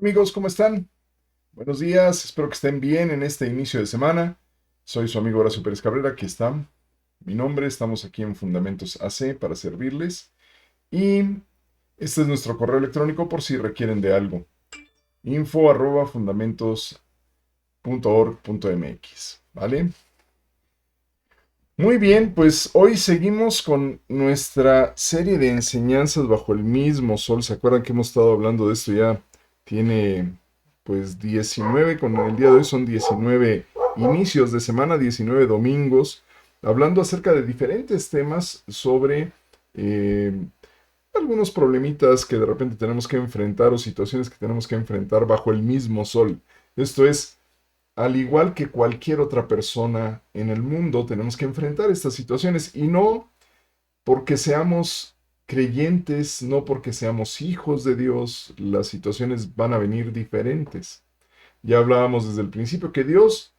Amigos, ¿cómo están? Buenos días, espero que estén bien en este inicio de semana. Soy su amigo Horacio Pérez Cabrera, aquí está mi nombre, estamos aquí en Fundamentos AC para servirles. Y este es nuestro correo electrónico por si requieren de algo. info@fundamentos.org.mx, ¿vale? Muy bien, pues hoy seguimos con nuestra serie de enseñanzas bajo el mismo sol. ¿Se acuerdan que hemos estado hablando de esto ya? Tiene pues 19, con el día de hoy son 19 inicios de semana, 19 domingos, hablando acerca de diferentes temas sobre eh, algunos problemitas que de repente tenemos que enfrentar o situaciones que tenemos que enfrentar bajo el mismo sol. Esto es, al igual que cualquier otra persona en el mundo, tenemos que enfrentar estas situaciones y no porque seamos creyentes, no porque seamos hijos de Dios, las situaciones van a venir diferentes. Ya hablábamos desde el principio que Dios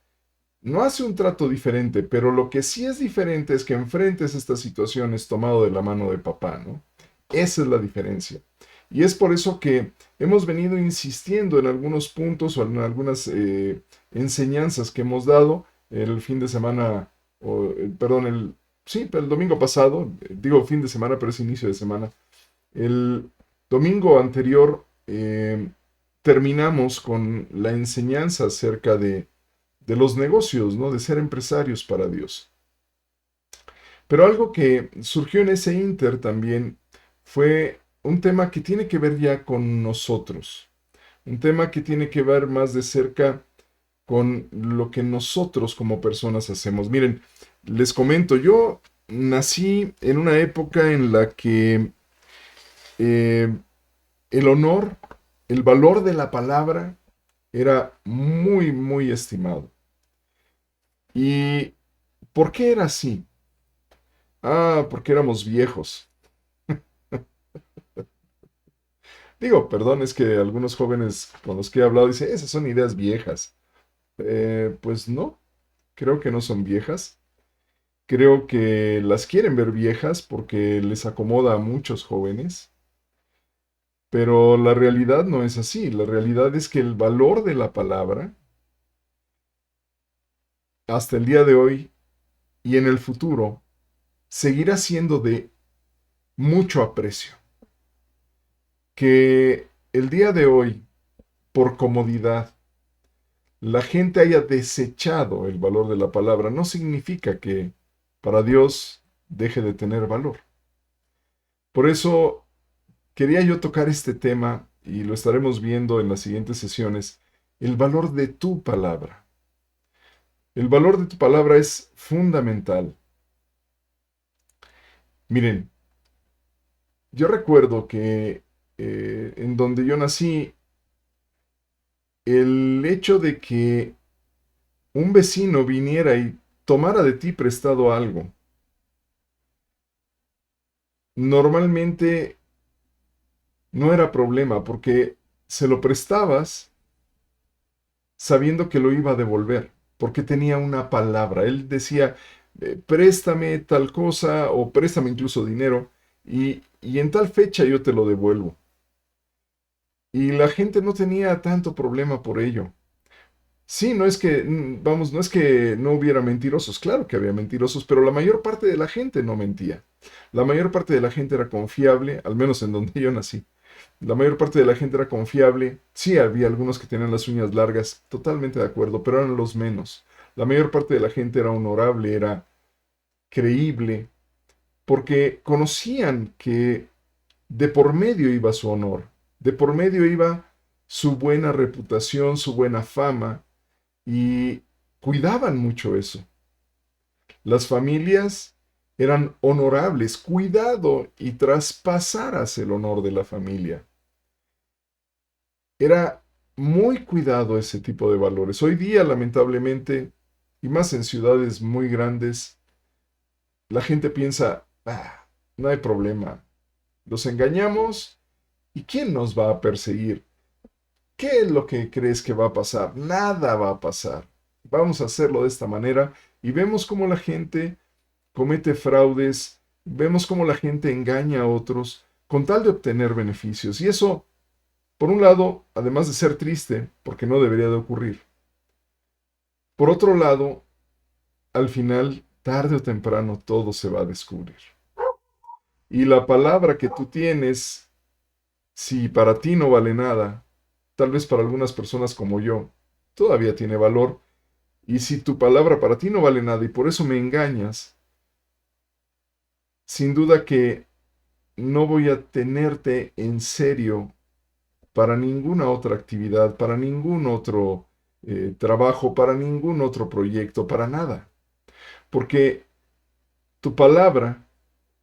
no hace un trato diferente, pero lo que sí es diferente es que enfrentes estas situaciones tomado de la mano de papá, ¿no? Esa es la diferencia. Y es por eso que hemos venido insistiendo en algunos puntos o en algunas enseñanzas que hemos dado el fin de semana, perdón, sí, el domingo pasado, digo fin de semana, pero es inicio de semana. El domingo anterior terminamos con la enseñanza acerca de los negocios, ¿no? De ser empresarios para Dios. Pero algo que surgió en ese inter también fue un tema que tiene que ver ya con nosotros, un tema que tiene que ver más de cerca con lo que nosotros como personas hacemos. Miren, les comento, yo nací en una época en la que eh, el honor, el valor de la palabra era muy, muy estimado. ¿Y por qué era así? Ah, porque éramos viejos. Digo, perdón, es que algunos jóvenes con los que he hablado dicen, esas son ideas viejas. Pues no, creo que no son viejas. Creo que las quieren ver viejas porque les acomoda a muchos jóvenes. Pero la realidad no es así. La realidad es que el valor de la palabra, hasta el día de hoy y en el futuro, seguirá siendo de mucho aprecio. Que el día de hoy, por comodidad, la gente haya desechado el valor de la palabra, no significa que para Dios deje de tener valor. Por eso quería yo tocar este tema, y lo estaremos viendo en las siguientes sesiones, el valor de tu palabra. El valor de tu palabra es fundamental. Miren, yo recuerdo que en donde yo nací, el hecho de que un vecino viniera y tomara de ti prestado algo, normalmente no era problema porque se lo prestabas sabiendo que lo iba a devolver, porque tenía una palabra. Él decía, préstame tal cosa o préstame incluso dinero y en tal fecha yo te lo devuelvo. Y la gente no tenía tanto problema por ello. Sí, no es que, vamos, no es que no hubiera mentirosos, claro que había mentirosos, pero la mayor parte de la gente no mentía. La mayor parte de la gente era confiable, al menos en donde yo nací. La mayor parte de la gente era confiable. Sí, había algunos que tenían las uñas largas, totalmente de acuerdo, pero eran los menos. La mayor parte de la gente era honorable, era creíble, porque conocían que de por medio iba su honor, de por medio iba su buena reputación, su buena fama, y cuidaban mucho eso. Las familias eran honorables, cuidado y traspasaras el honor de la familia. Era muy cuidado ese tipo de valores. Hoy día, lamentablemente, y más en ciudades muy grandes, la gente piensa, ah, no hay problema, los engañamos y ¿quién nos va a perseguir? ¿Qué es lo que crees que va a pasar? Nada va a pasar. Vamos a hacerlo de esta manera y vemos cómo la gente comete fraudes, vemos cómo la gente engaña a otros con tal de obtener beneficios. Y eso Por un lado, además de ser triste, porque no debería de ocurrir. Por otro lado, al final, tarde o temprano, todo se va a descubrir. Y la palabra que tú tienes, si para ti no vale nada, tal vez para algunas personas como yo, todavía tiene valor. Y si tu palabra para ti no vale nada y por eso me engañas, sin duda que no voy a tenerte en serio para ninguna otra actividad, para ningún otro trabajo, para ningún otro proyecto, para nada. Porque tu palabra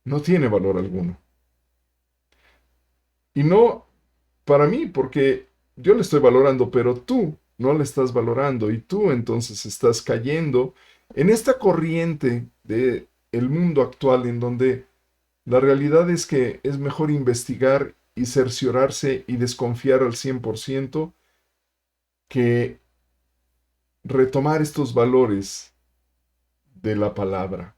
no tiene valor alguno. Y no para mí, porque yo le estoy valorando, pero tú no le estás valorando y tú entonces estás cayendo en esta corriente de el mundo actual en donde la realidad es que es mejor investigar y cerciorarse y desconfiar al 100% que retomar estos valores de la palabra.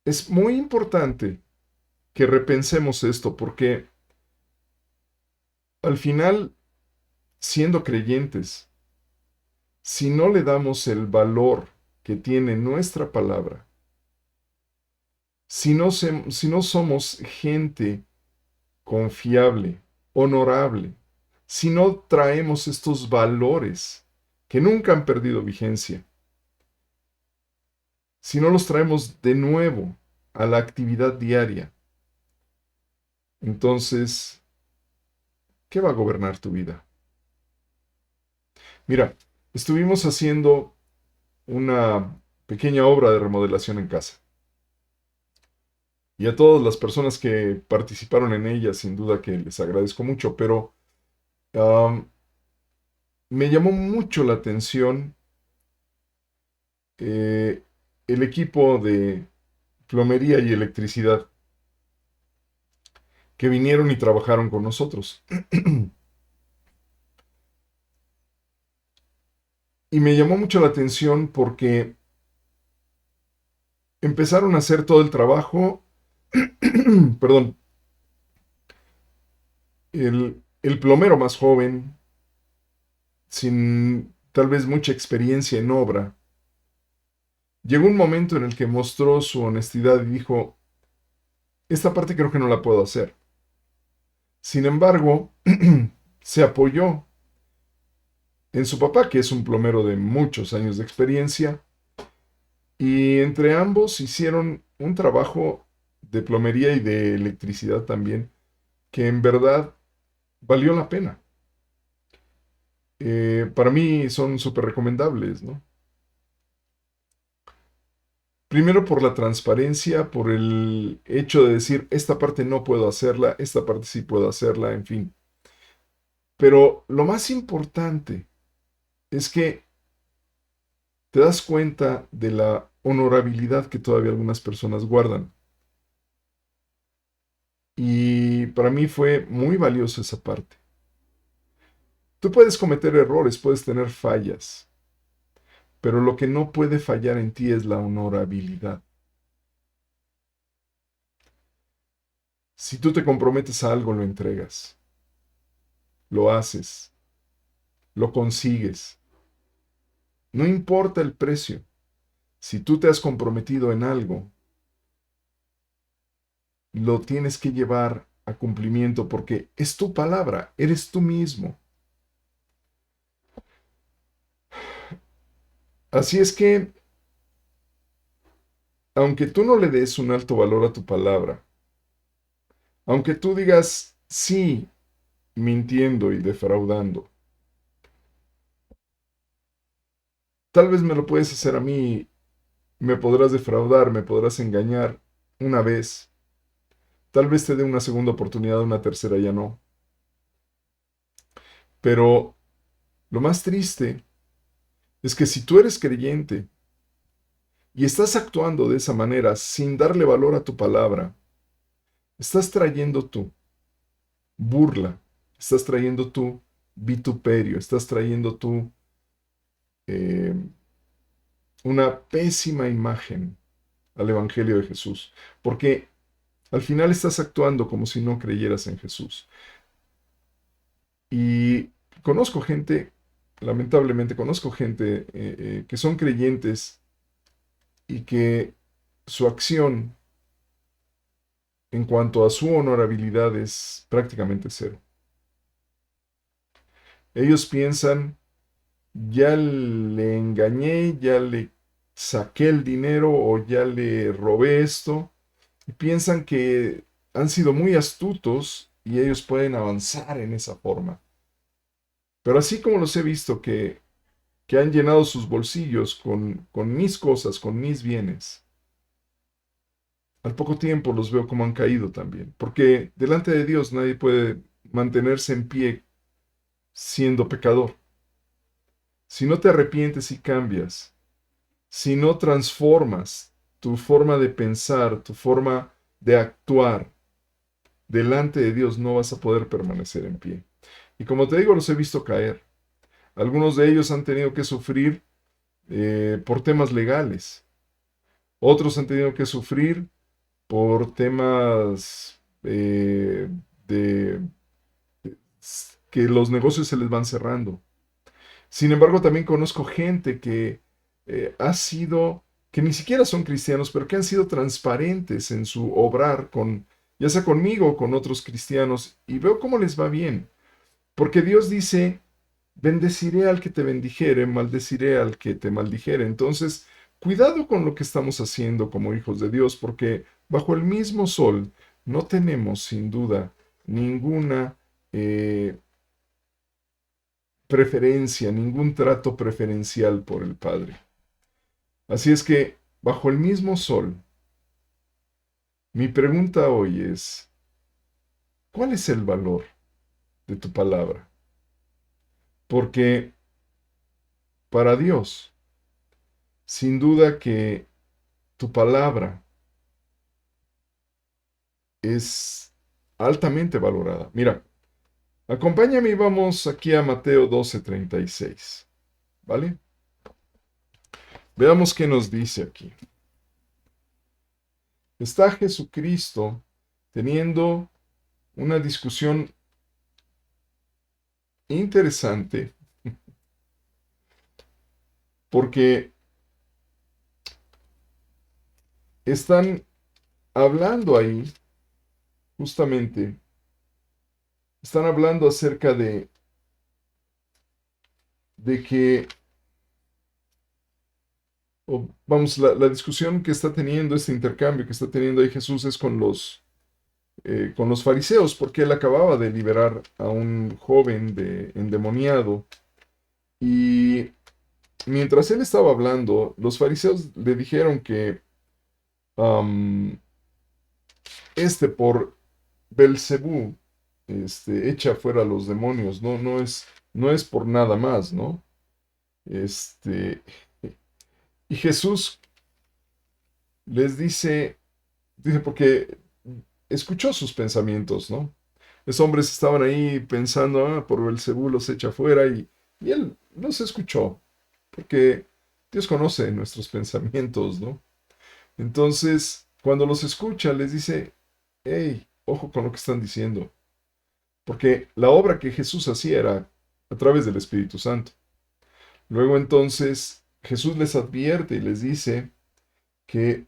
Es muy importante que repensemos esto porque al final, siendo creyentes, si no le damos el valor que tiene nuestra palabra, si no somos gente confiable, honorable, si no traemos estos valores que nunca han perdido vigencia, si no los traemos de nuevo a la actividad diaria, entonces, ¿qué va a gobernar tu vida? Mira, estuvimos haciendo una pequeña obra de remodelación en casa. Y a todas las personas que participaron en ella, sin duda que les agradezco mucho, pero um, me llamó mucho la atención eh, el equipo de plomería y electricidad que vinieron y trabajaron con nosotros. Y me llamó mucho la atención porque empezaron a hacer todo el trabajo, perdón, el plomero más joven, sin tal vez mucha experiencia en obra, llegó un momento en el que mostró su honestidad y dijo, esta parte creo que no la puedo hacer. Sin embargo, se apoyó en su papá, que es un plomero de muchos años de experiencia, y entre ambos hicieron un trabajo de plomería y de electricidad también, que en verdad valió la pena. Para mí son súper recomendables, ¿no? Primero por la transparencia, por el hecho de decir, esta parte no puedo hacerla, esta parte sí puedo hacerla, en fin. Pero lo más importante es que te das cuenta de la honorabilidad que todavía algunas personas guardan. Y para mí fue muy valiosa esa parte. Tú puedes cometer errores, puedes tener fallas, pero lo que no puede fallar en ti es la honorabilidad. Si tú te comprometes a algo, lo entregas, lo haces, lo consigues. No importa el precio. Si tú te has comprometido en algo, lo tienes que llevar a cumplimiento porque es tu palabra, eres tú mismo. Así es que, aunque tú no le des un alto valor a tu palabra, aunque tú digas sí, mintiendo y defraudando, tal vez me lo puedes hacer a mí, me podrás defraudar, me podrás engañar una vez, tal vez te dé una segunda oportunidad, una tercera ya no. Pero lo más triste es que si tú eres creyente y estás actuando de esa manera sin darle valor a tu palabra, estás trayendo tú burla, estás trayendo tú vituperio, estás trayendo tú eh, una pésima imagen al Evangelio de Jesús. Porque Al final estás actuando como si no creyeras en Jesús. Y conozco gente, lamentablemente conozco gente que son creyentes y que su acción en cuanto a su honorabilidad es prácticamente cero. Ellos piensan, ya le engañé, ya le saqué el dinero o ya le robé esto, y piensan que han sido muy astutos y ellos pueden avanzar en esa forma. Pero así como los he visto que han llenado sus bolsillos con mis cosas, con mis bienes, al poco tiempo los veo como han caído también. Porque delante de Dios nadie puede mantenerse en pie siendo pecador. Si no te arrepientes y cambias, si no transformas tu forma de pensar, tu forma de actuar, delante de Dios no vas a poder permanecer en pie. Y como te digo, los he visto caer. Algunos de ellos han tenido que sufrir por temas legales. Otros han tenido que sufrir por temas de que los negocios se les van cerrando. Sin embargo, también conozco gente que ha sido, que ni siquiera son cristianos, pero que han sido transparentes en su obrar con, ya sea conmigo o con otros cristianos, y veo cómo les va bien. Porque Dios dice, bendeciré al que te bendijere, maldeciré al que te maldijere. Entonces, cuidado con lo que estamos haciendo como hijos de Dios, porque bajo el mismo sol no tenemos sin duda ninguna preferencia, ningún trato preferencial por el Padre. Así es que, bajo el mismo sol, mi pregunta hoy es, ¿cuál es el valor de tu palabra? Porque para Dios, sin duda que tu palabra es altamente valorada. Mira, acompáñame y vamos aquí a Mateo 12:36, ¿vale? Veamos qué nos dice aquí. Está Jesucristo teniendo una discusión interesante porque están hablando ahí, justamente, están hablando acerca de que, vamos, la discusión que está teniendo, este intercambio que está teniendo ahí Jesús es con los fariseos, porque él acababa de liberar a un joven endemoniado. Y mientras él estaba hablando, los fariseos le dijeron que am, por Belcebú echa fuera a los demonios, no es por nada más, ¿no? Este, y Jesús les dice porque escuchó sus pensamientos, ¿no? Los hombres estaban ahí pensando, por Belcebú los echa fuera y él los escuchó, porque Dios conoce nuestros pensamientos, ¿no? Entonces, cuando los escucha, les dice, hey, ojo con lo que están diciendo, porque la obra que Jesús hacía era a través del Espíritu Santo. Luego entonces Jesús les advierte y les dice que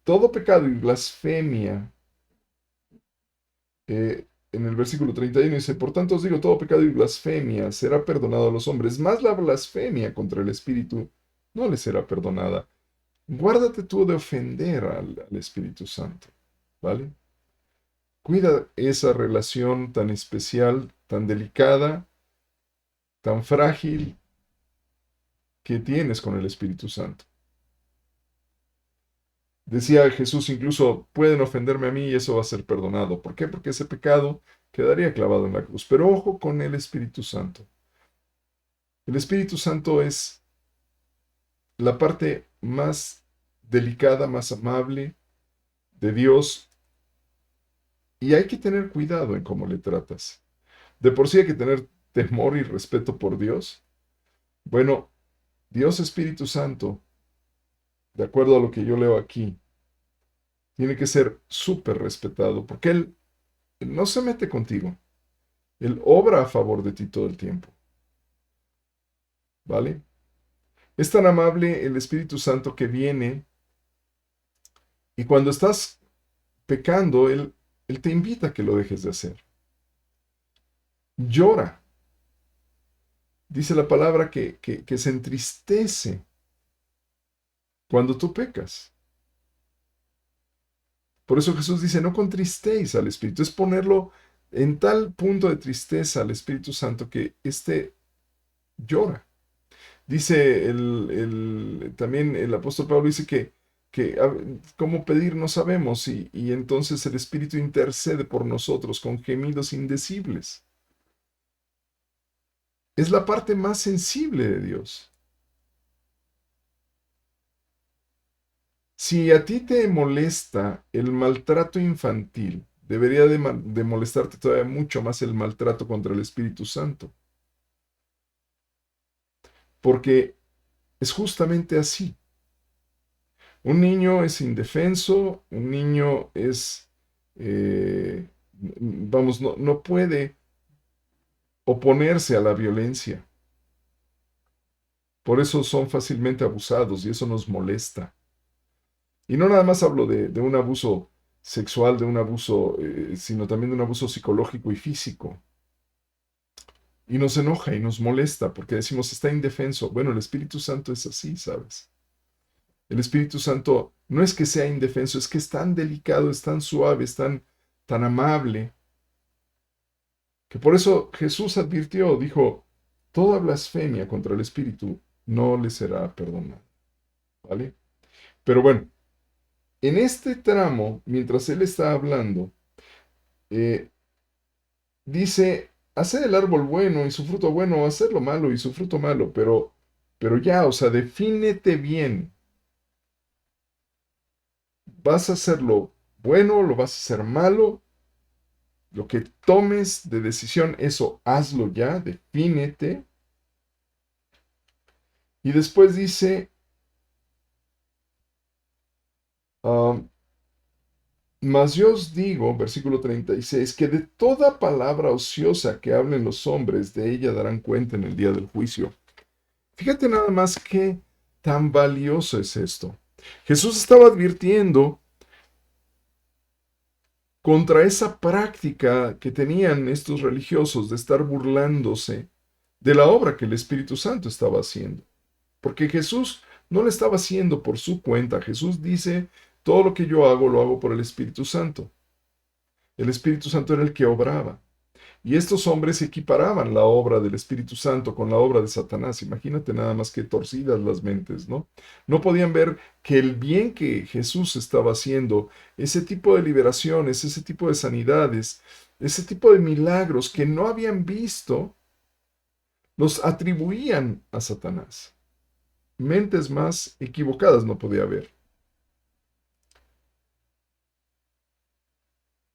todo pecado y blasfemia, en el versículo 31 dice, por tanto os digo, todo pecado y blasfemia será perdonado a los hombres, más la blasfemia contra el Espíritu no les será perdonada. Guárdate tú de ofender al Espíritu Santo, ¿vale? Cuida esa relación tan especial, tan delicada, tan frágil que tienes con el Espíritu Santo. Decía Jesús, incluso pueden ofenderme a mí y eso va a ser perdonado. ¿Por qué? Porque ese pecado quedaría clavado en la cruz. Pero ojo con el Espíritu Santo. El Espíritu Santo es la parte más delicada, más amable de Dios y hay que tener cuidado en cómo le tratas. De por sí hay que tener temor y respeto por Dios. Bueno, Dios Espíritu Santo, de acuerdo a lo que yo leo aquí, tiene que ser súper respetado, porque Él no se mete contigo. Él obra a favor de ti todo el tiempo, ¿vale? Es tan amable el Espíritu Santo que viene y cuando estás pecando, Él te invita a que lo dejes de hacer. Llora. Dice la palabra que se entristece cuando tú pecas. Por eso Jesús dice, no contristéis al Espíritu. Es ponerlo en tal punto de tristeza al Espíritu Santo que éste llora. Dice también el apóstol Pablo dice que cómo pedir no sabemos y entonces el Espíritu intercede por nosotros con gemidos indecibles. Es la parte más sensible de Dios. Si a ti te molesta el maltrato infantil, debería de molestarte todavía mucho más el maltrato contra el Espíritu Santo. Porque es justamente así. Un niño es indefenso, un niño es, vamos, no puede oponerse a la violencia. Por eso son fácilmente abusados y eso nos molesta. Y no nada más hablo de un abuso sexual, de un abuso, sino también de un abuso psicológico y físico. Y nos enoja y nos molesta porque decimos, está indefenso. Bueno, el Espíritu Santo es así, ¿sabes? El Espíritu Santo no es que sea indefenso, es que es tan delicado, es tan suave, es tan amable, que por eso Jesús advirtió, dijo, toda blasfemia contra el Espíritu no le será perdonada, ¿vale? Pero bueno, en este tramo, mientras él está hablando, eh, dice, haced el árbol bueno y su fruto bueno, haced lo malo y su fruto malo, pero ya, o sea, defínete bien. ¿Vas a hacer lo bueno, lo vas a hacer malo? Lo que tomes de decisión, eso hazlo ya, defínete. Y después dice, um, mas yo os digo, versículo 36, que de toda palabra ociosa que hablen los hombres, de ella darán cuenta en el día del juicio. Fíjate nada más qué tan valioso es esto. Jesús estaba advirtiendo contra esa práctica que tenían estos religiosos de estar burlándose de la obra que el Espíritu Santo estaba haciendo. Porque Jesús no lo estaba haciendo por su cuenta. Jesús dice, todo lo que yo hago lo hago por el Espíritu Santo. El Espíritu Santo era el que obraba. Y estos hombres equiparaban la obra del Espíritu Santo con la obra de Satanás. Imagínate nada más que torcidas las mentes, ¿no? No podían ver que el bien que Jesús estaba haciendo, ese tipo de liberaciones, ese tipo de sanidades, ese tipo de milagros que no habían visto, los atribuían a Satanás. Mentes más equivocadas no podía haber.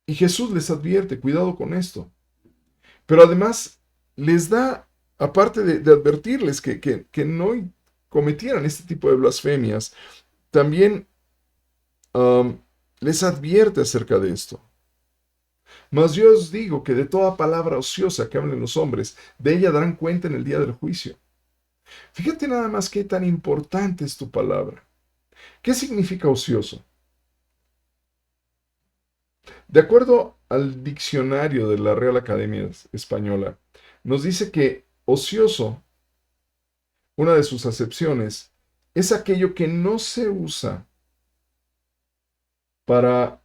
Y Jesús les advierte, cuidado con esto. Pero además les da, aparte de advertirles que no cometieran este tipo de blasfemias, también les advierte acerca de esto. Mas yo os digo que de toda palabra ociosa que hablen los hombres, de ella darán cuenta en el día del juicio. Fíjate nada más qué tan importante es tu palabra. ¿Qué significa ocioso? De acuerdo al diccionario de la Real Academia Española, nos dice que ocioso, una de sus acepciones, es aquello que no se usa para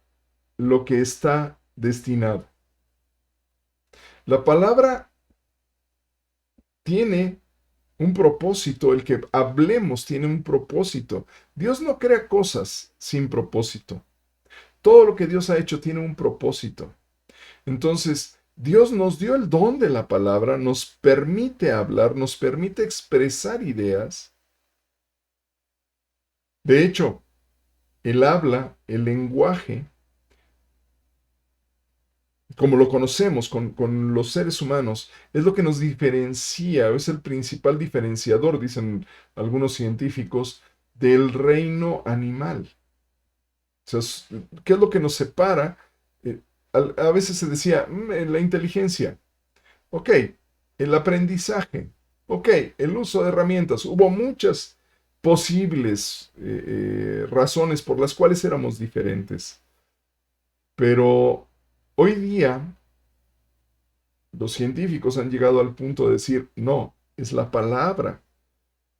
lo que está destinado. La palabra tiene un propósito, el que hablemos tiene un propósito. Dios no crea cosas sin propósito. Todo lo que Dios ha hecho tiene un propósito. Entonces, Dios nos dio el don de la palabra, nos permite hablar, nos permite expresar ideas. De hecho, el habla, el lenguaje, como lo conocemos con los seres humanos, es lo que nos diferencia, es el principal diferenciador, dicen algunos científicos, del reino animal. O sea, ¿qué es lo que nos separa? Eh, a veces se decía, la inteligencia, ok, el aprendizaje, ok, el uso de herramientas. Hubo muchas posibles razones por las cuales éramos diferentes. Pero hoy día los científicos han llegado al punto de decir, no, es la palabra,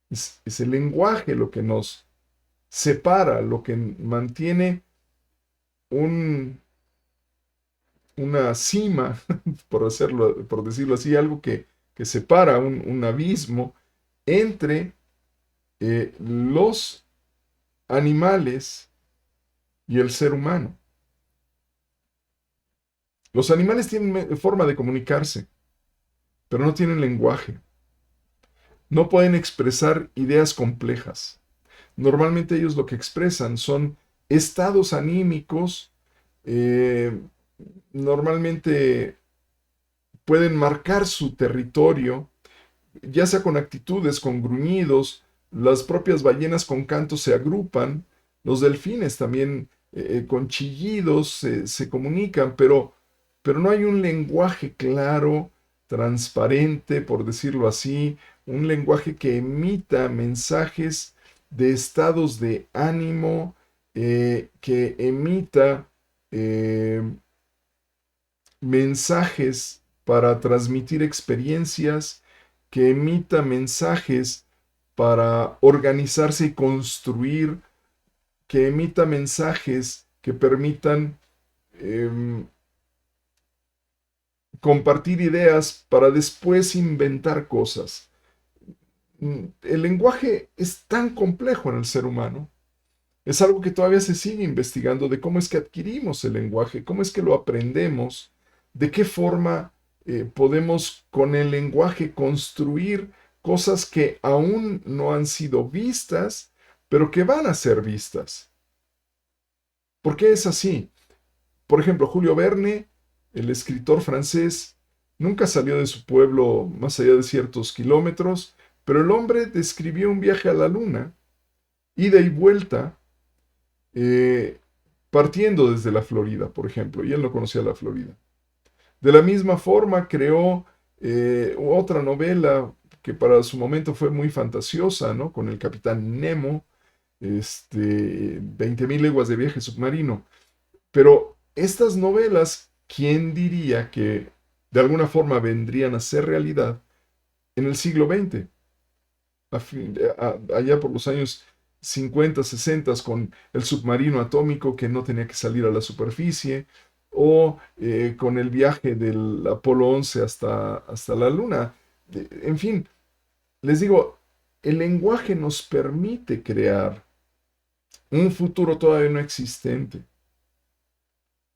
es el lenguaje lo que nos separa, lo que mantiene un, una cima, por decirlo así, algo que separa un abismo entre los animales y el ser humano. Los animales tienen forma de comunicarse, pero no tienen lenguaje. No pueden expresar ideas complejas. Normalmente ellos lo que expresan son estados anímicos, eh, normalmente pueden marcar su territorio, ya sea con actitudes, con gruñidos, las propias ballenas con cantos se agrupan, los delfines también con chillidos se comunican, pero no hay un lenguaje claro, transparente, por decirlo así, un lenguaje que emita mensajes de estados de ánimo, que emita eh, mensajes para transmitir experiencias, que emita mensajes para organizarse y construir, que emita mensajes que permitan eh, compartir ideas para después inventar cosas. El lenguaje es tan complejo en el ser humano. Es algo que todavía se sigue investigando de cómo es que adquirimos el lenguaje, cómo es que lo aprendemos, de qué forma podemos con el lenguaje construir cosas que aún no han sido vistas, pero que van a ser vistas. ¿Por qué es así? Por ejemplo, Julio Verne, el escritor francés, nunca salió de su pueblo más allá de ciertos kilómetros, pero el hombre describió un viaje a la luna, ida y vuelta, eh, partiendo desde la Florida, por ejemplo, y él no conocía la Florida. De la misma forma, creó otra novela que para su momento fue muy fantasiosa, ¿no? Con el capitán Nemo, 20.000 leguas de viaje submarino. Pero estas novelas, ¿quién diría que de alguna forma vendrían a ser realidad en el siglo XX? Allá por los años 50, 60, con el submarino atómico que no tenía que salir a la superficie, o con el viaje del Apolo 11 hasta la Luna. En fin, les digo, el lenguaje nos permite crear un futuro todavía no existente.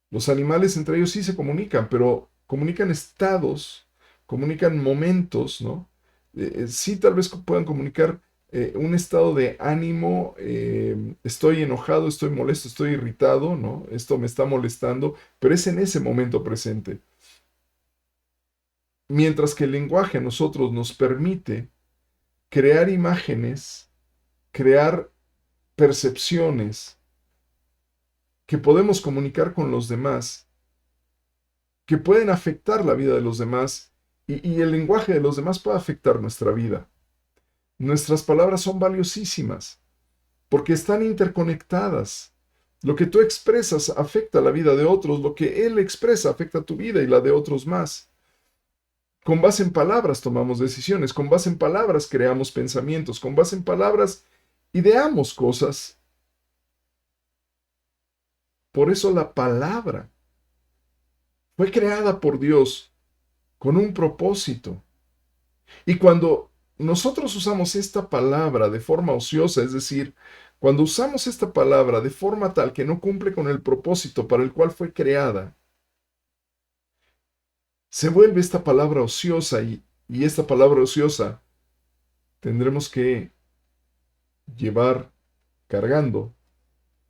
Los animales entre ellos sí se comunican, pero comunican estados, comunican momentos, ¿no? Sí, tal vez puedan comunicar un estado de ánimo, estoy enojado, estoy molesto, estoy irritado, ¿no? Esto me está molestando, pero es en ese momento presente. Mientras que el lenguaje a nosotros nos permite crear imágenes, crear percepciones que podemos comunicar con los demás, que pueden afectar la vida de los demás y el lenguaje de los demás puede afectar nuestra vida. Nuestras palabras son valiosísimas porque están interconectadas. Lo que tú expresas afecta la vida de otros, lo que él expresa afecta tu vida y la de otros más. Con base en palabras tomamos decisiones, con base en palabras creamos pensamientos, con base en palabras ideamos cosas. Por eso la palabra fue creada por Dios con un propósito. Y cuando nosotros usamos esta palabra de forma ociosa, es decir, cuando usamos esta palabra de forma tal que no cumple con el propósito para el cual fue creada, se vuelve esta palabra ociosa y esta palabra ociosa tendremos que llevar cargando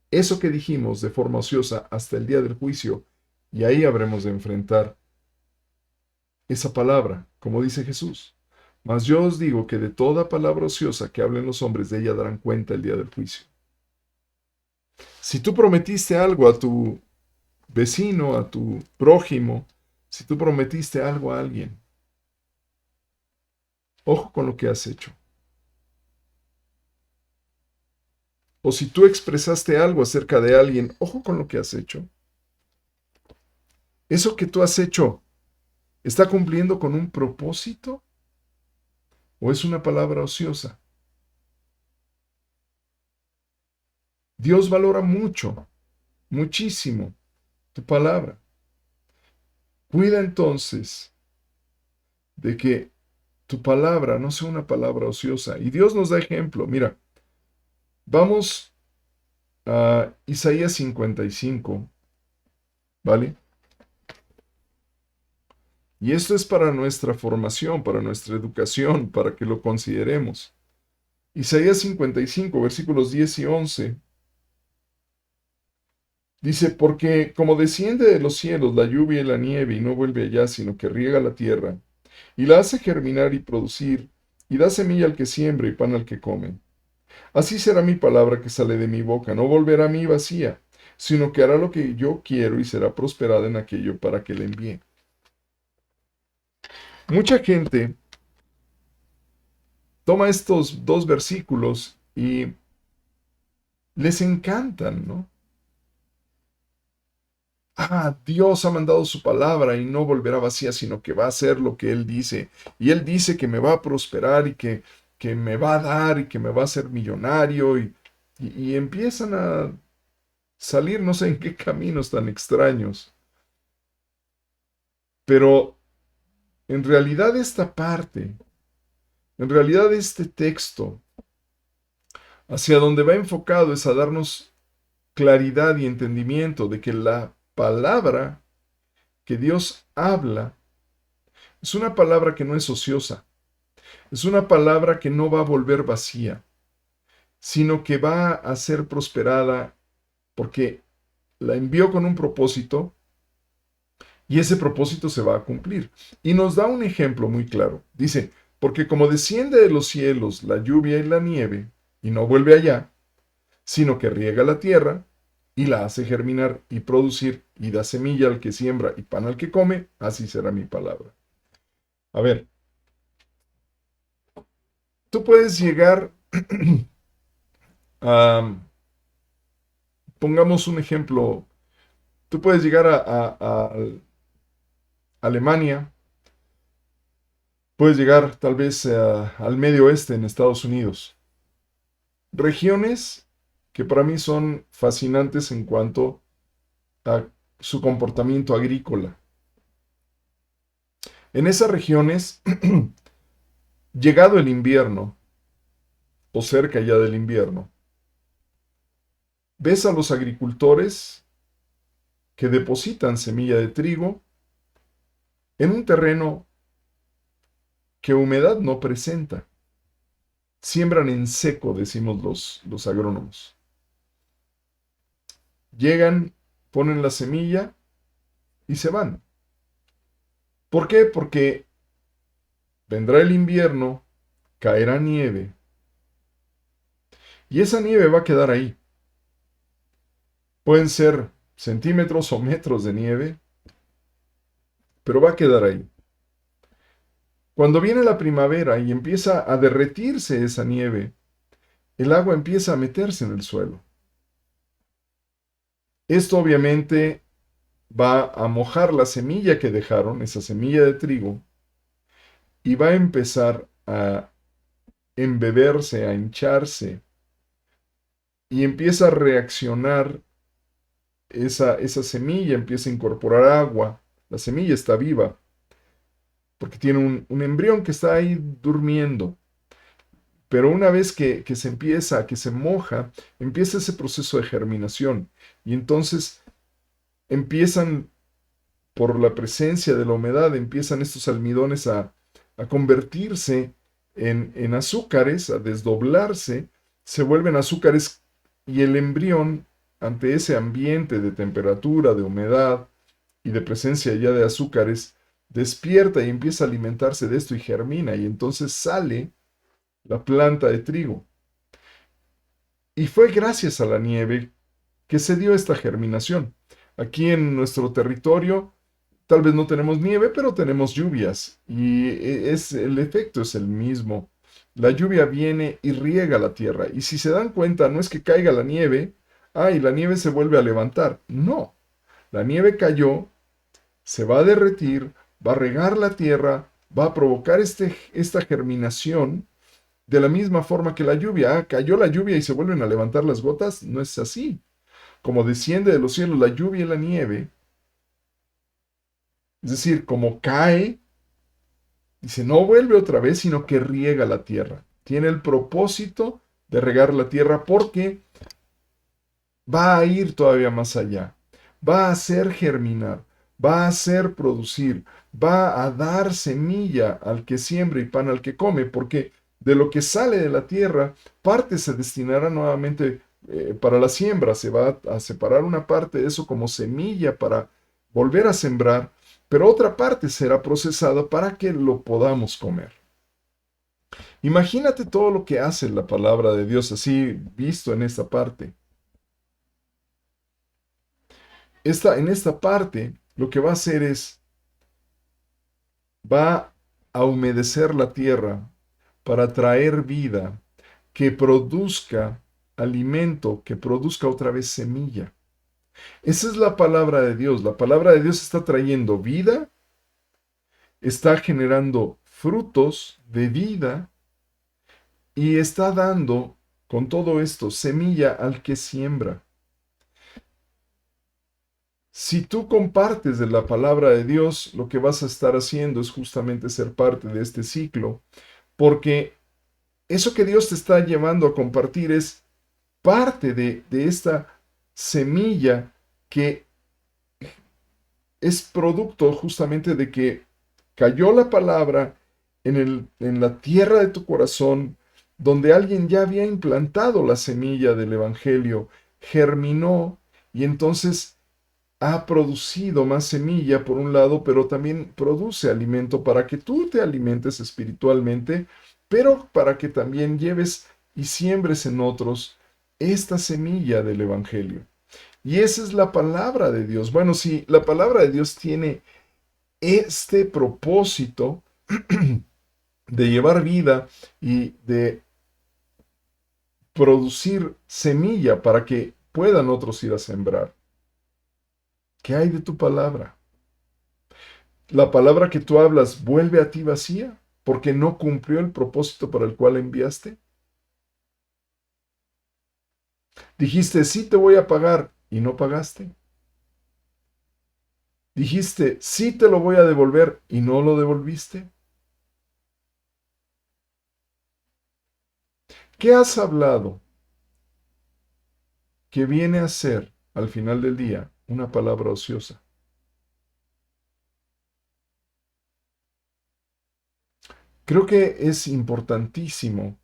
eso que dijimos de forma ociosa hasta el día del juicio y ahí habremos de enfrentar esa palabra, como dice Jesús. Mas yo os digo que de toda palabra ociosa que hablen los hombres, de ella darán cuenta el día del juicio. Si tú prometiste algo a tu vecino, a tu prójimo, si tú prometiste algo a alguien, ojo con lo que has hecho. O si tú expresaste algo acerca de alguien, ojo con lo que has hecho. ¿Eso que tú has hecho está cumpliendo con un propósito o es una palabra ociosa? Dios valora mucho, muchísimo tu palabra. Cuida entonces de que tu palabra no sea una palabra ociosa. Y Dios nos da ejemplo. Mira, vamos a Isaías 55, ¿vale? Y esto es para nuestra formación, para nuestra educación, para que lo consideremos. Isaías 55, versículos 10 y 11. Dice, porque como desciende de los cielos la lluvia y la nieve y no vuelve allá, sino que riega la tierra, y la hace germinar y producir, y da semilla al que siembra y pan al que come. Así será mi palabra que sale de mi boca, no volverá a mí vacía, sino que hará lo que yo quiero y será prosperada en aquello para que le envíe. Mucha gente toma estos dos versículos y les encantan, ¿no? Dios ha mandado su palabra y no volverá vacía, sino que va a hacer lo que Él dice. Y Él dice que me va a prosperar y que me va a dar y que me va a hacer millonario y empiezan a salir no sé en qué caminos tan extraños. Pero en realidad esta parte, en realidad este texto, hacia donde va enfocado es a darnos claridad y entendimiento de que la palabra que Dios habla es una palabra que no es ociosa, es una palabra que no va a volver vacía, sino que va a ser prosperada porque la envió con un propósito y ese propósito se va a cumplir. Y nos da un ejemplo muy claro. Dice, porque como desciende de los cielos la lluvia y la nieve, y no vuelve allá, sino que riega la tierra, y la hace germinar y producir, y da semilla al que siembra y pan al que come, así será mi palabra. A ver, tú puedes llegar a, pongamos un ejemplo, tú puedes llegar a Alemania, puedes llegar tal vez al medio oeste en Estados Unidos. Regiones que para mí son fascinantes en cuanto a su comportamiento agrícola. En esas regiones, llegado el invierno, o cerca ya del invierno, ves a los agricultores que depositan semilla de trigo en un terreno que humedad no presenta. Siembran en seco, decimos los agrónomos. Llegan, ponen la semilla y se van. ¿Por qué? Porque vendrá el invierno, caerá nieve, y esa nieve va a quedar ahí. Pueden ser centímetros o metros de nieve, pero va a quedar ahí. Cuando viene la primavera y empieza a derretirse esa nieve, el agua empieza a meterse en el suelo. Esto obviamente va a mojar la semilla que dejaron, esa semilla de trigo, y va a empezar a embeberse, a hincharse, y empieza a reaccionar esa semilla, empieza a incorporar agua, la semilla está viva, porque tiene un embrión que está ahí durmiendo. Pero una vez que se empieza, que se moja, empieza ese proceso de germinación. Y entonces empiezan, por la presencia de la humedad, empiezan estos almidones a convertirse en azúcares, a desdoblarse, se vuelven azúcares y el embrión, ante ese ambiente de temperatura, de humedad y de presencia ya de azúcares, despierta y empieza a alimentarse de esto y germina. Y entonces sale la planta de trigo. Y fue gracias a la nieve que se dio esta germinación. Aquí en nuestro territorio tal vez no tenemos nieve, pero tenemos lluvias y el efecto es el mismo. La lluvia viene y riega la tierra y si se dan cuenta no es que caiga la nieve, y la nieve se vuelve a levantar. No, la nieve cayó, se va a derretir, va a regar la tierra, va a provocar esta germinación de la misma forma que la lluvia. Cayó la lluvia y se vuelven a levantar las gotas. No es así. Como desciende de los cielos la lluvia y la nieve, es decir, como cae, dice, no vuelve otra vez, sino que riega la tierra. Tiene el propósito de regar la tierra porque va a ir todavía más allá. Va a hacer germinar, va a hacer producir, va a dar semilla al que siembra y pan al que come, porque de lo que sale de la tierra, parte se destinará nuevamente para la siembra. Se va a separar una parte de eso como semilla para volver a sembrar, pero otra parte será procesada para que lo podamos comer. Imagínate todo lo que hace la palabra de Dios así visto en esta parte. En esta parte, lo que va a hacer es, va a humedecer la tierra para traer vida, que produzca alimento, que produzca otra vez semilla. Esa es la palabra de Dios. La palabra de Dios está trayendo vida, está generando frutos de vida y está dando con todo esto semilla al que siembra. Si tú compartes de la palabra de Dios, lo que vas a estar haciendo es justamente ser parte de este ciclo, porque eso que Dios te está llevando a compartir es parte de esta semilla que es producto justamente de que cayó la palabra en la tierra de tu corazón, donde alguien ya había implantado la semilla del Evangelio, germinó y entonces ha producido más semilla por un lado, pero también produce alimento para que tú te alimentes espiritualmente, pero para que también lleves y siembres en otros esta semilla del Evangelio. Y esa es la palabra de Dios. Bueno, si la palabra de Dios tiene este propósito de llevar vida y de producir semilla para que puedan otros ir a sembrar. ¿Qué hay de tu palabra? ¿La palabra que tú hablas vuelve a ti vacía porque no cumplió el propósito para el cual la enviaste? Dijiste, sí te voy a pagar y no pagaste. Dijiste, sí te lo voy a devolver y no lo devolviste. ¿Qué has hablado que viene a ser, al final del día, una palabra ociosa? Creo que es importantísimo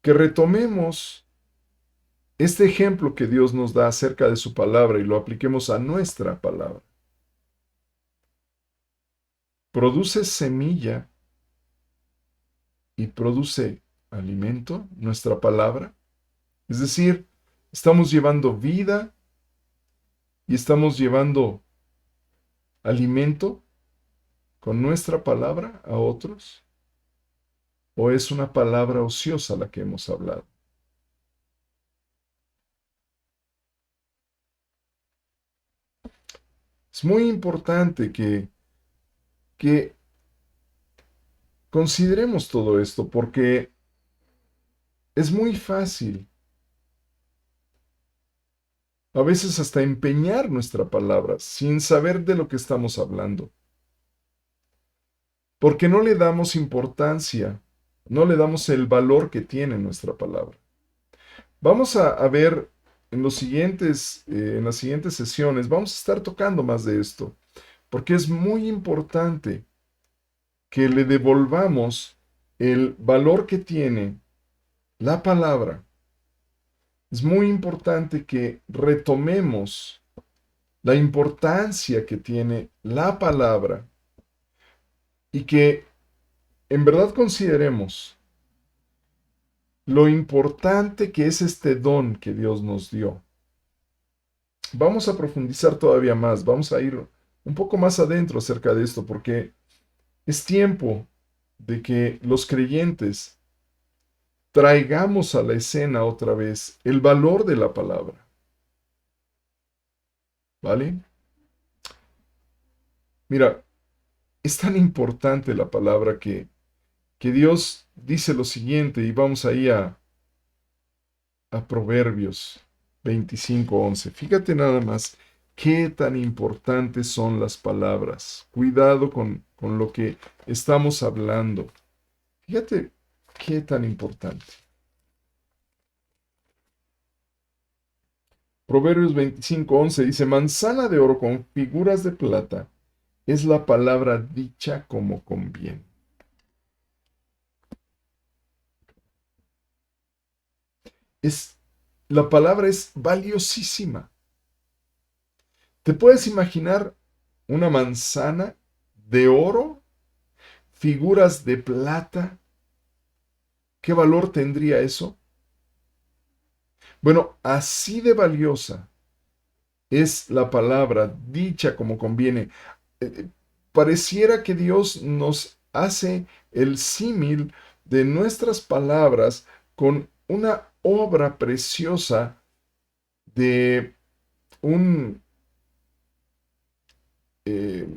que retomemos este ejemplo que Dios nos da acerca de su palabra y lo apliquemos a nuestra palabra. Produce semilla y produce alimento, nuestra palabra. Es decir, estamos llevando vida y estamos llevando alimento con nuestra palabra a otros. ¿O es una palabra ociosa la que hemos hablado? Es muy importante que consideremos todo esto porque es muy fácil a veces hasta empeñar nuestra palabra sin saber de lo que estamos hablando, porque no le damos importancia, no le damos el valor que tiene nuestra palabra. Vamos a ver en las siguientes sesiones, vamos a estar tocando más de esto, porque es muy importante que le devolvamos el valor que tiene la palabra. Es muy importante que retomemos la importancia que tiene la palabra y que en verdad consideremos lo importante que es este don que Dios nos dio. vamos a profundizar todavía más, vamos a ir un poco más adentro acerca de esto, porque es tiempo de que los creyentes traigamos a la escena otra vez el valor de la palabra, ¿vale? Mira, es tan importante la palabra que Dios dice lo siguiente, y vamos ahí a Proverbios 25:11. Fíjate nada más qué tan importantes son las palabras. Cuidado con lo que estamos hablando. Fíjate qué tan importante. Proverbios 25:11 dice, manzana de oro con figuras de plata es la palabra dicha como conviene. Es, la palabra es valiosísima. ¿Te puedes imaginar una manzana de oro, figuras de plata? ¿Qué valor tendría eso? Bueno, así de valiosa es la palabra dicha como conviene. Pareciera que Dios nos hace el símil de nuestras palabras con una obra preciosa de un eh,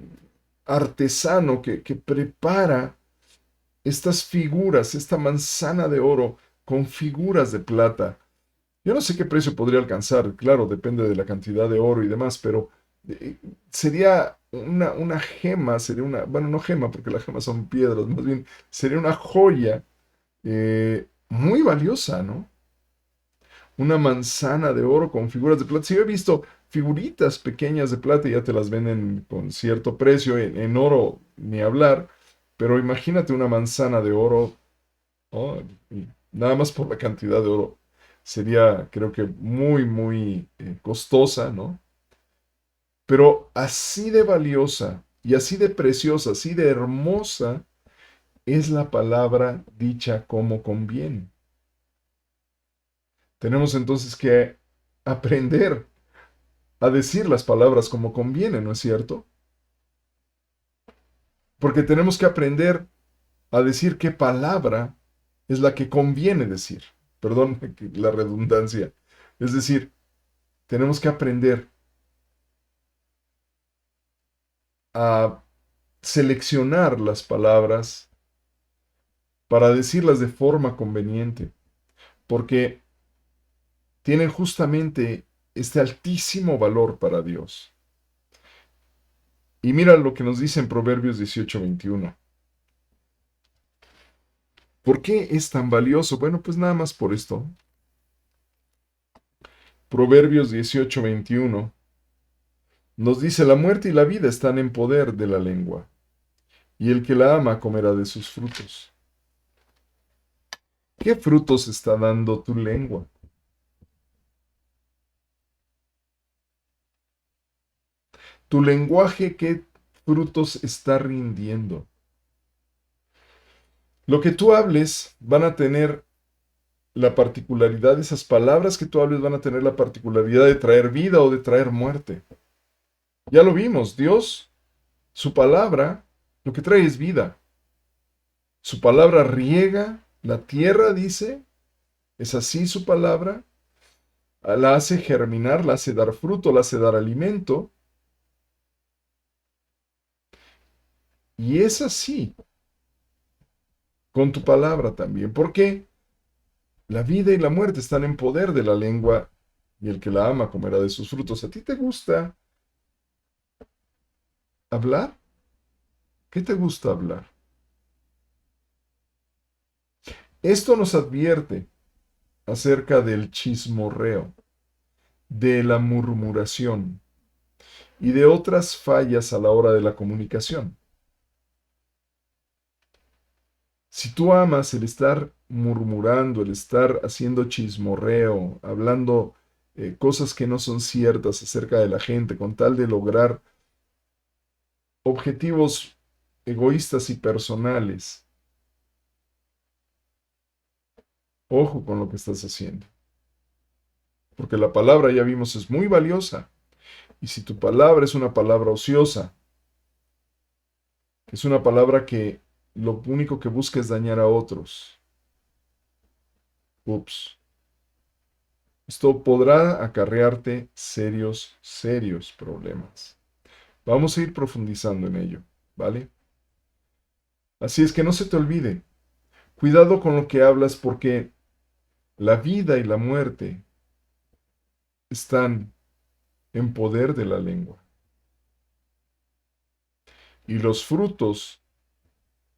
artesano que prepara estas figuras, esta manzana de oro con figuras de plata. Yo no sé qué precio podría alcanzar, claro, depende de la cantidad de oro y demás, pero eh, sería una gema, sería una, bueno, no gema, porque las gemas son piedras, más bien sería una joya muy valiosa, ¿no? Una manzana de oro con figuras de plata. Si yo he visto figuritas pequeñas de plata y ya te las venden con cierto precio, en oro ni hablar, pero imagínate una manzana de oro, oh, y nada más por la cantidad de oro. Sería, creo que, muy costosa, ¿no? Pero así de valiosa y así de preciosa, así de hermosa es la palabra dicha como conviene. Tenemos entonces que aprender a decir las palabras como conviene, ¿no es cierto? Porque tenemos que aprender a decir qué palabra es la que conviene decir. Perdón la redundancia. Es decir, tenemos que aprender a seleccionar las palabras para decirlas de forma conveniente, porque tienen justamente este altísimo valor para Dios. Y mira lo que nos dice en Proverbios 18:21. ¿Por qué es tan valioso? Bueno, pues nada más por esto. Proverbios 18:21 nos dice, la muerte y la vida están en poder de la lengua, y el que la ama comerá de sus frutos. ¿Qué frutos está dando tu lengua? ¿Tu lenguaje qué frutos está rindiendo? Lo que tú hables van a tener la particularidad, esas palabras que tú hables van a tener la particularidad de traer vida o de traer muerte. Ya lo vimos, Dios, su palabra, lo que trae es vida. Su palabra riega la tierra, dice, es así su palabra, la hace germinar, la hace dar fruto, la hace dar alimento. Y es así con tu palabra también, porque la vida y la muerte están en poder de la lengua y el que la ama comerá de sus frutos. ¿A ti te gusta hablar? ¿Qué te gusta hablar? Esto nos advierte acerca del chismorreo, de la murmuración y de otras fallas a la hora de la comunicación. Si tú amas el estar murmurando, el estar haciendo chismorreo, hablando cosas que no son ciertas acerca de la gente, con tal de lograr objetivos egoístas y personales, ojo con lo que estás haciendo. Porque la palabra, ya vimos, es muy valiosa. Y si tu palabra es una palabra ociosa, que es una palabra que lo único que busca es dañar a otros, ups, esto podrá acarrearte serios, serios problemas. Vamos a ir profundizando en ello, ¿vale? Así es que no se te olvide, cuidado con lo que hablas porque la vida y la muerte están en poder de la lengua. Y los frutos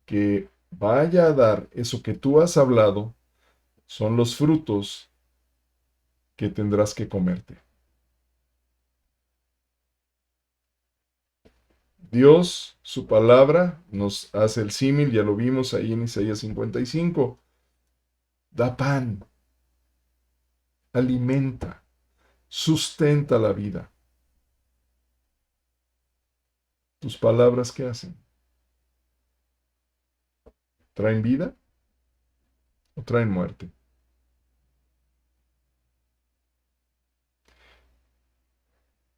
que vaya a dar eso que tú has hablado son los frutos que tendrás que comerte. Dios, su palabra, nos hace el símil, ya lo vimos ahí en Isaías 55. Da pan, alimenta, sustenta la vida. ¿Tus palabras qué hacen? ¿Traen vida o traen muerte?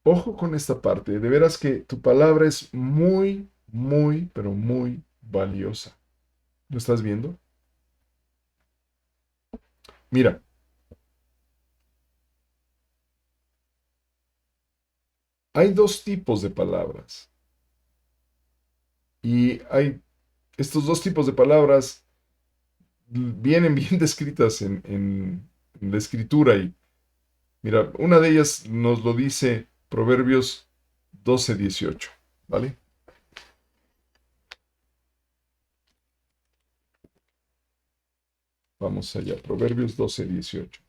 Ojo con esta parte, de veras que tu palabra es muy, muy, pero muy valiosa. ¿Lo estás viendo? Mira, hay dos tipos de palabras. Y hay estos dos tipos de palabras vienen bien descritas en la escritura. Y mira, una de ellas nos lo dice Proverbios 12:18, ¿vale? Vamos allá, Proverbios 12:18.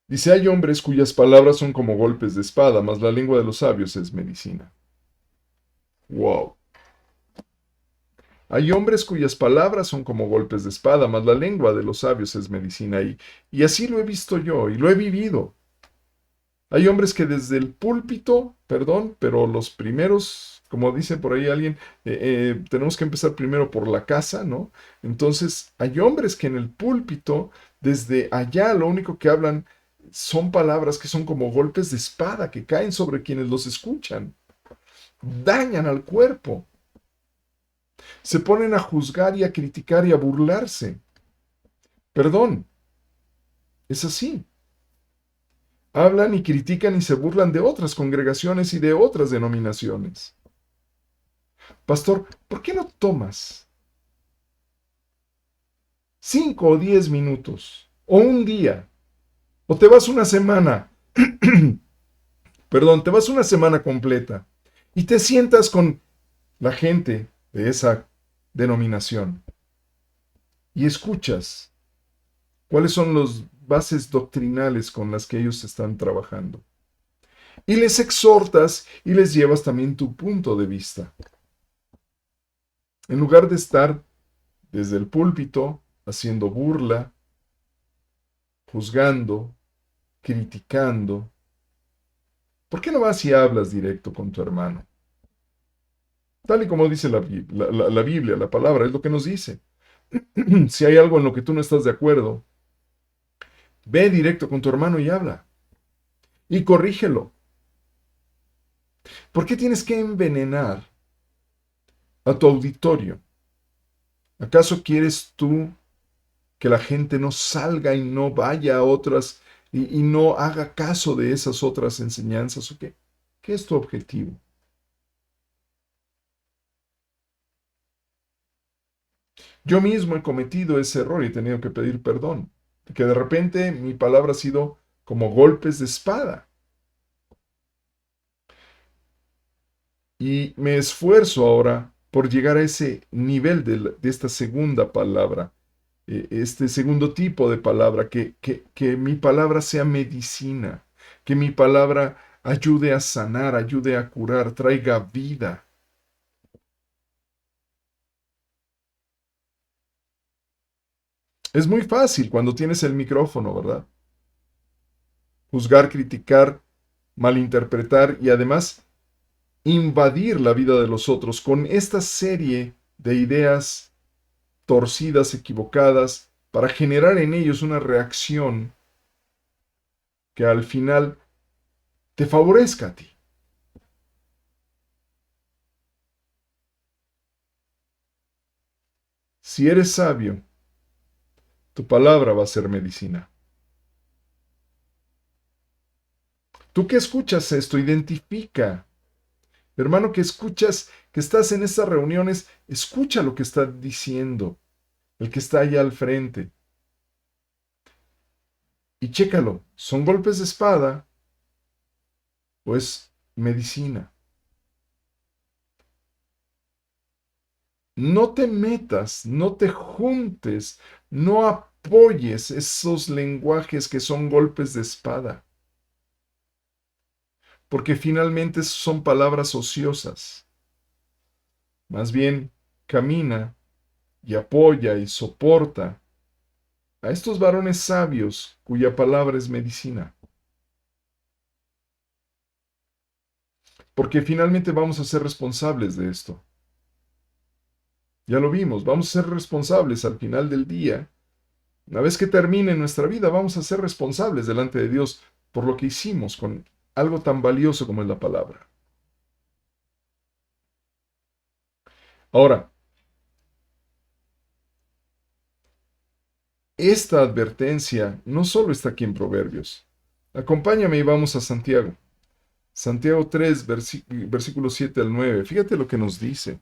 Dice, hay hombres cuyas palabras son como golpes de espada, mas la lengua de los sabios es medicina. Wow. Hay hombres cuyas palabras son como golpes de espada, mas la lengua de los sabios es medicina. Y así lo he visto yo y lo he vivido. Hay hombres que desde el púlpito, perdón, pero los primeros, como dice por ahí alguien, tenemos que empezar primero por la casa, ¿no? Entonces, hay hombres que en el púlpito, desde allá, lo único que hablan son palabras que son como golpes de espada que caen sobre quienes los escuchan, dañan al cuerpo, se ponen a juzgar y a criticar y a burlarse. Perdón, es así. Hablan y critican y se burlan de otras congregaciones y de otras denominaciones. Pastor, ¿por qué no tomas 5 o 10 minutos o un día o te vas una semana, perdón, te vas una semana completa y te sientas con la gente de esa denominación y escuchas cuáles son las bases doctrinales con las que ellos están trabajando? Y les exhortas y les llevas también tu punto de vista. En lugar de estar desde el púlpito haciendo burla, juzgando, criticando, ¿por qué no vas y hablas directo con tu hermano? Tal y como dice la Biblia, la palabra, es lo que nos dice. Si hay algo en lo que tú no estás de acuerdo, ve directo con tu hermano y habla. Y corrígelo. ¿Por qué tienes que envenenar a tu auditorio? ¿Acaso quieres tú que la gente no salga y no vaya a otras y no haga caso de esas otras enseñanzas? ¿O qué? ¿Qué es tu objetivo? Yo mismo he cometido ese error y he tenido que pedir perdón. Que de repente mi palabra ha sido como golpes de espada. Y me esfuerzo ahora por llegar a ese nivel de esta segunda palabra, este segundo tipo de palabra, que mi palabra sea medicina, que mi palabra ayude a sanar, ayude a curar, traiga vida. Es muy fácil cuando tienes el micrófono, ¿verdad? Juzgar, criticar, malinterpretar y además invadir la vida de los otros con esta serie de ideas torcidas, equivocadas, para generar en ellos una reacción que al final te favorezca a ti. Si eres sabio, tu palabra va a ser medicina. Tú que escuchas esto, identifica. Hermano, que escuchas, que estás en estas reuniones, escucha lo que está diciendo el que está allá al frente. Y chécalo, ¿son golpes de espada o es medicina? No te metas, no te juntes, no apoyes esos lenguajes que son golpes de espada, porque finalmente son palabras ociosas. Más bien, camina y apoya y soporta a estos varones sabios cuya palabra es medicina. Porque finalmente vamos a ser responsables de esto. Ya lo vimos, vamos a ser responsables al final del día. Una vez que termine nuestra vida, vamos a ser responsables delante de Dios por lo que hicimos con algo tan valioso como es la palabra. Ahora, esta advertencia no solo está aquí en Proverbios. Acompáñame y vamos a Santiago. Santiago 3, versículos 7 al 9. Fíjate lo que nos dice.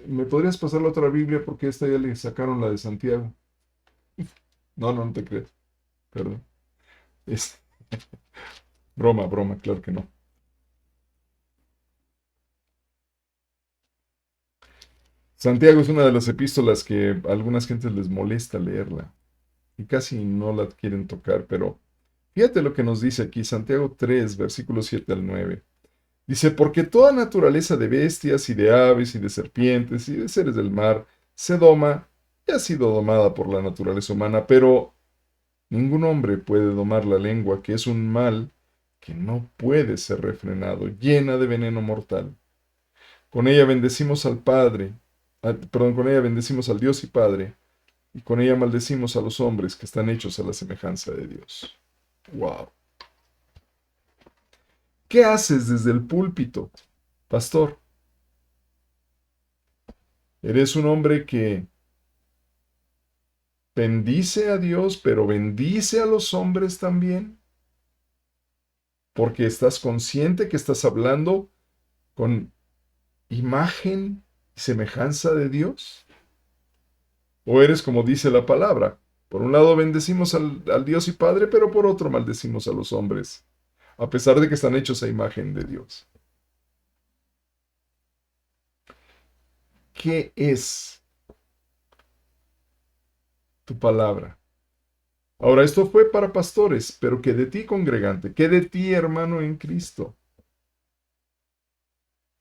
¿Me podrías pasar la otra Biblia porque esta ya le sacaron la de Santiago? No, no, no te crees. Perdón. Es broma, broma, claro que no. Santiago es una de las epístolas que a algunas gentes les molesta leerla y casi no la quieren tocar, pero fíjate lo que nos dice aquí, Santiago 3, versículos 7 al 9. Dice, porque toda naturaleza de bestias y de aves y de serpientes y de seres del mar se doma y ha sido domada por la naturaleza humana, pero ningún hombre puede domar la lengua, que es un mal que no puede ser refrenado, llena de veneno mortal. Con ella bendecimos al Padre, perdón, con ella bendecimos al Dios y Padre, y con ella maldecimos a los hombres que están hechos a la semejanza de Dios. Wow. ¿Qué haces desde el púlpito, pastor? ¿Eres un hombre que bendice a Dios, pero bendice a los hombres también? Porque estás consciente que estás hablando con imagen y semejanza de Dios. ¿O eres como dice la palabra? Por un lado bendecimos al Dios y Padre, pero por otro maldecimos a los hombres, a pesar de que están hechos a imagen de Dios. ¿Qué es tu palabra? Ahora, esto fue para pastores, pero ¿qué de ti, congregante? ¿Qué de ti, hermano en Cristo?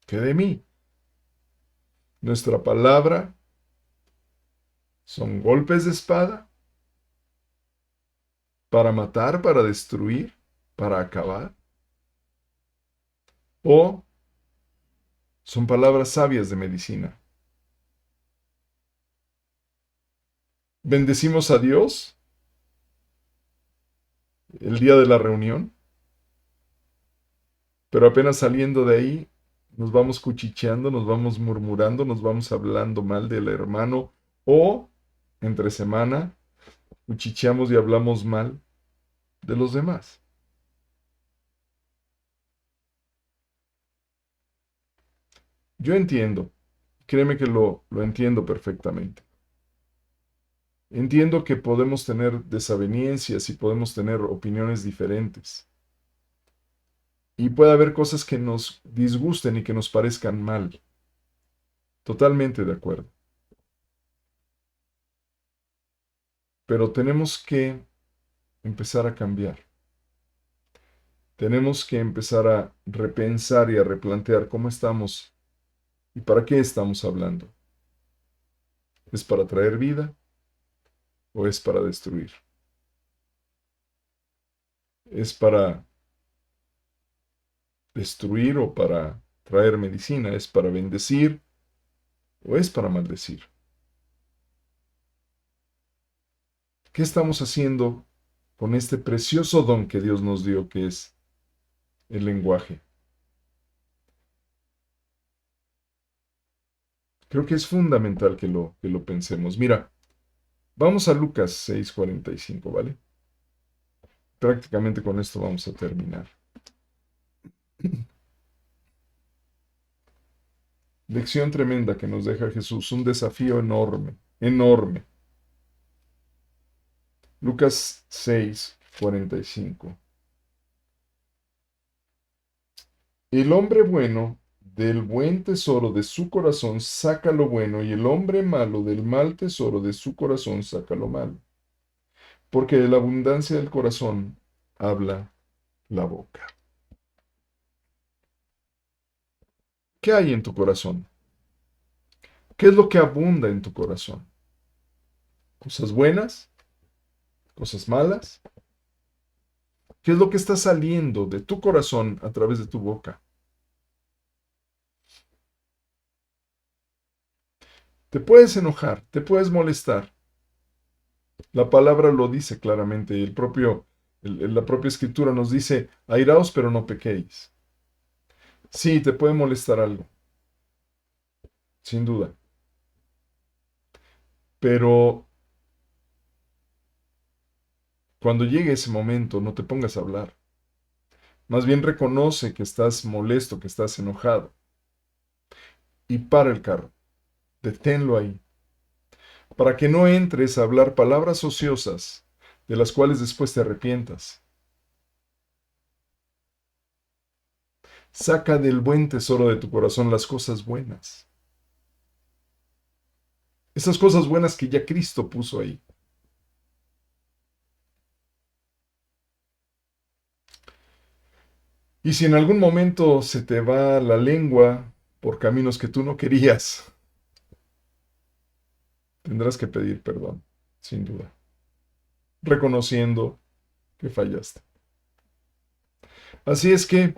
¿Qué de mí? Nuestra palabra son golpes de espada para matar, para destruir, para acabar. ¿O son palabras sabias de medicina? ¿Bendecimos a Dios el día de la reunión? Pero apenas saliendo de ahí, nos vamos cuchicheando, nos vamos murmurando, nos vamos hablando mal del hermano, o entre semana cuchicheamos y hablamos mal de los demás. Yo entiendo, créeme que lo entiendo perfectamente. Entiendo que podemos tener desavenencias y podemos tener opiniones diferentes. Y puede haber cosas que nos disgusten y que nos parezcan mal. Totalmente de acuerdo. Pero tenemos que empezar a cambiar. Tenemos que empezar a repensar y a replantear cómo estamos y para qué estamos hablando. ¿Es para traer vida o es para destruir? ¿Es para destruir o para traer medicina? ¿Es para bendecir o es para maldecir? ¿Qué estamos haciendo con este precioso don que Dios nos dio, que es el lenguaje? Creo que es fundamental que lo pensemos. Mira, vamos a Lucas 6:45, ¿vale? Prácticamente con esto vamos a terminar. Lección tremenda que nos deja Jesús, un desafío enorme, enorme. Lucas 6:45. El hombre bueno del buen tesoro de su corazón saca lo bueno, y el hombre malo del mal tesoro de su corazón saca lo malo. Porque de la abundancia del corazón habla la boca. ¿Qué hay en tu corazón? ¿Qué es lo que abunda en tu corazón? ¿Cosas buenas? ¿Cosas malas? ¿Qué es lo que está saliendo de tu corazón a través de tu boca? Te puedes enojar, te puedes molestar. La palabra lo dice claramente, la propia escritura nos dice, airaos pero no pequéis. Sí, te puede molestar algo, sin duda, pero cuando llegue ese momento no te pongas a hablar. Más bien reconoce que estás molesto, que estás enojado y para el carro, deténlo ahí, para que no entres a hablar palabras ociosas de las cuales después te arrepientas. Saca del buen tesoro de tu corazón las cosas buenas. Esas cosas buenas que ya Cristo puso ahí. Y si en algún momento se te va la lengua por caminos que tú no querías, tendrás que pedir perdón, sin duda, reconociendo que fallaste. Así es que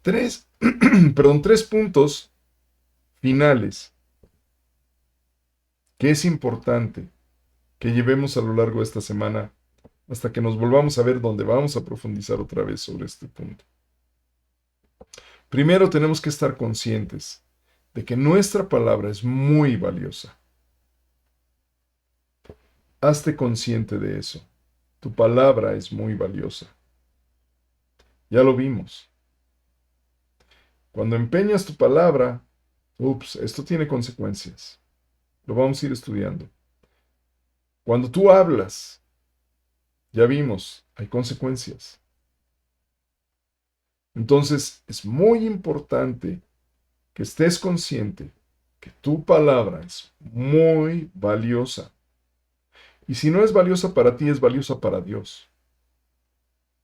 tres, tres puntos finales que es importante que llevemos a lo largo de esta semana hasta que nos volvamos a ver donde vamos a profundizar otra vez sobre este punto. Primero tenemos que estar conscientes de que nuestra palabra es muy valiosa. Hazte consciente de eso. Tu palabra es muy valiosa. Ya lo vimos. Cuando empeñas tu palabra, esto tiene consecuencias. Lo vamos a ir estudiando. Cuando tú hablas, ya vimos, hay consecuencias. Entonces, es muy importante que estés consciente que tu palabra es muy valiosa. Y si no es valiosa para ti, es valiosa para Dios.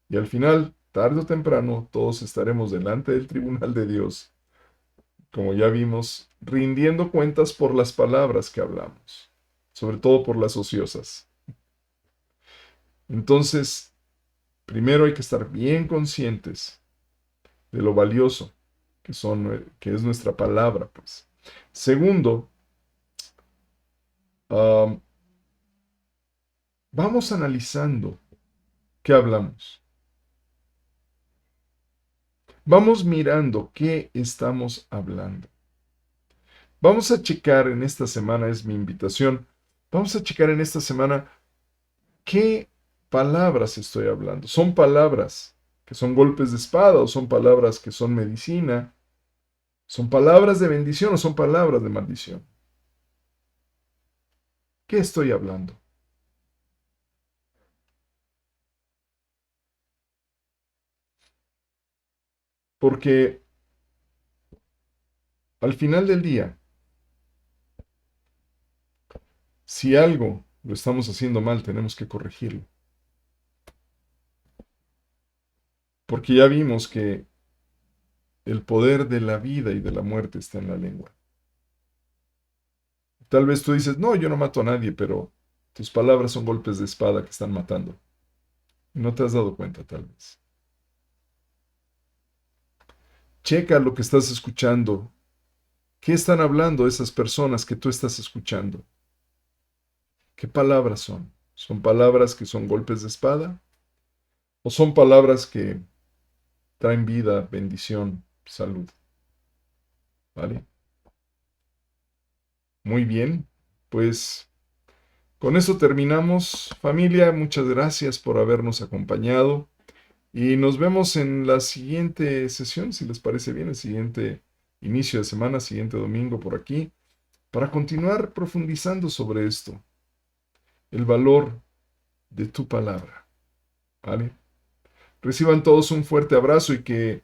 Y al final, tarde o temprano, todos estaremos delante del tribunal de Dios, como ya vimos, rindiendo cuentas por las palabras que hablamos, sobre todo por las ociosas. Entonces, primero hay que estar bien conscientes de lo valioso que es nuestra palabra, pues. Segundo, um, vamos analizando qué hablamos. Vamos mirando qué estamos hablando. Vamos a checar en esta semana, es mi invitación, vamos a checar en esta semana qué palabras estoy hablando. ¿Son palabras que son golpes de espada o son palabras que son medicina? ¿Son palabras de bendición o son palabras de maldición? ¿Qué estoy hablando? Porque al final del día, si algo lo estamos haciendo mal, tenemos que corregirlo. Porque ya vimos que el poder de la vida y de la muerte está en la lengua. Tal vez tú dices, no, yo no mato a nadie, pero tus palabras son golpes de espada que están matando. Y no te has dado cuenta, tal vez. Checa lo que estás escuchando. ¿Qué están hablando esas personas que tú estás escuchando? ¿Qué palabras son? ¿Son palabras que son golpes de espada? ¿O son palabras que traen vida, bendición, salud? ¿Vale? Muy bien. Pues con eso terminamos. Familia, muchas gracias por habernos acompañado. Y nos vemos en la siguiente sesión, si les parece bien, el siguiente inicio de semana, siguiente domingo por aquí, para continuar profundizando sobre esto, el valor de tu palabra. ¿Vale? Reciban todos un fuerte abrazo y que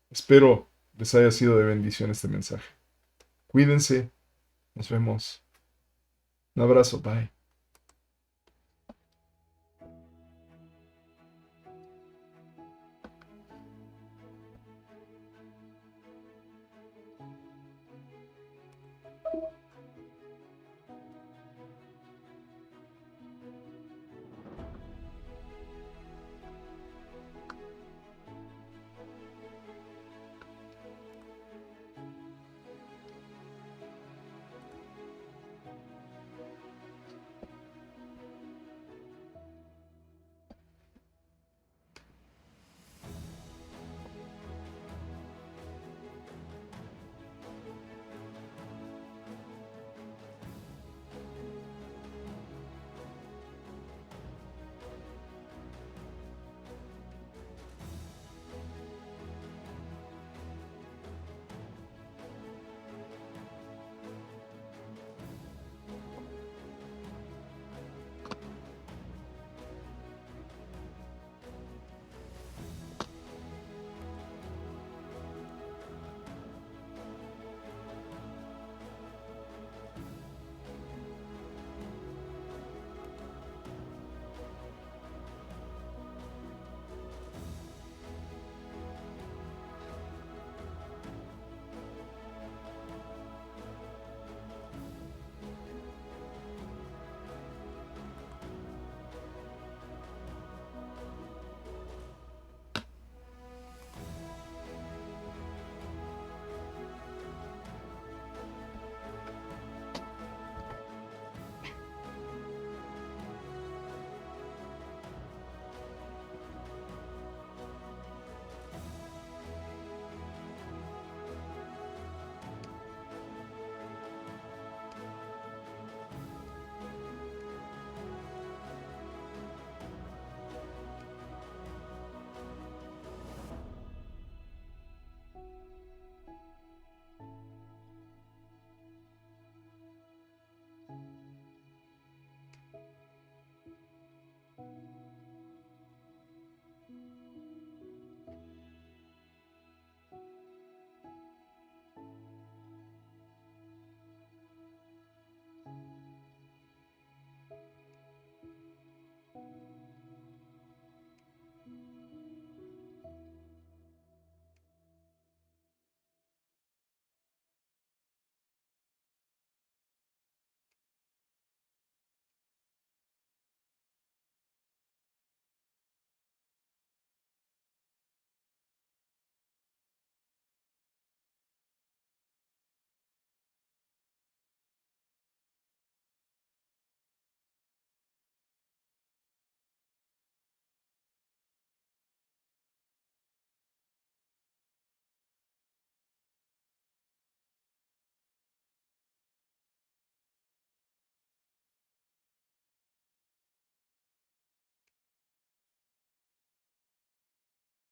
espero les haya sido de bendición este mensaje. Cuídense, nos vemos. Un abrazo, bye.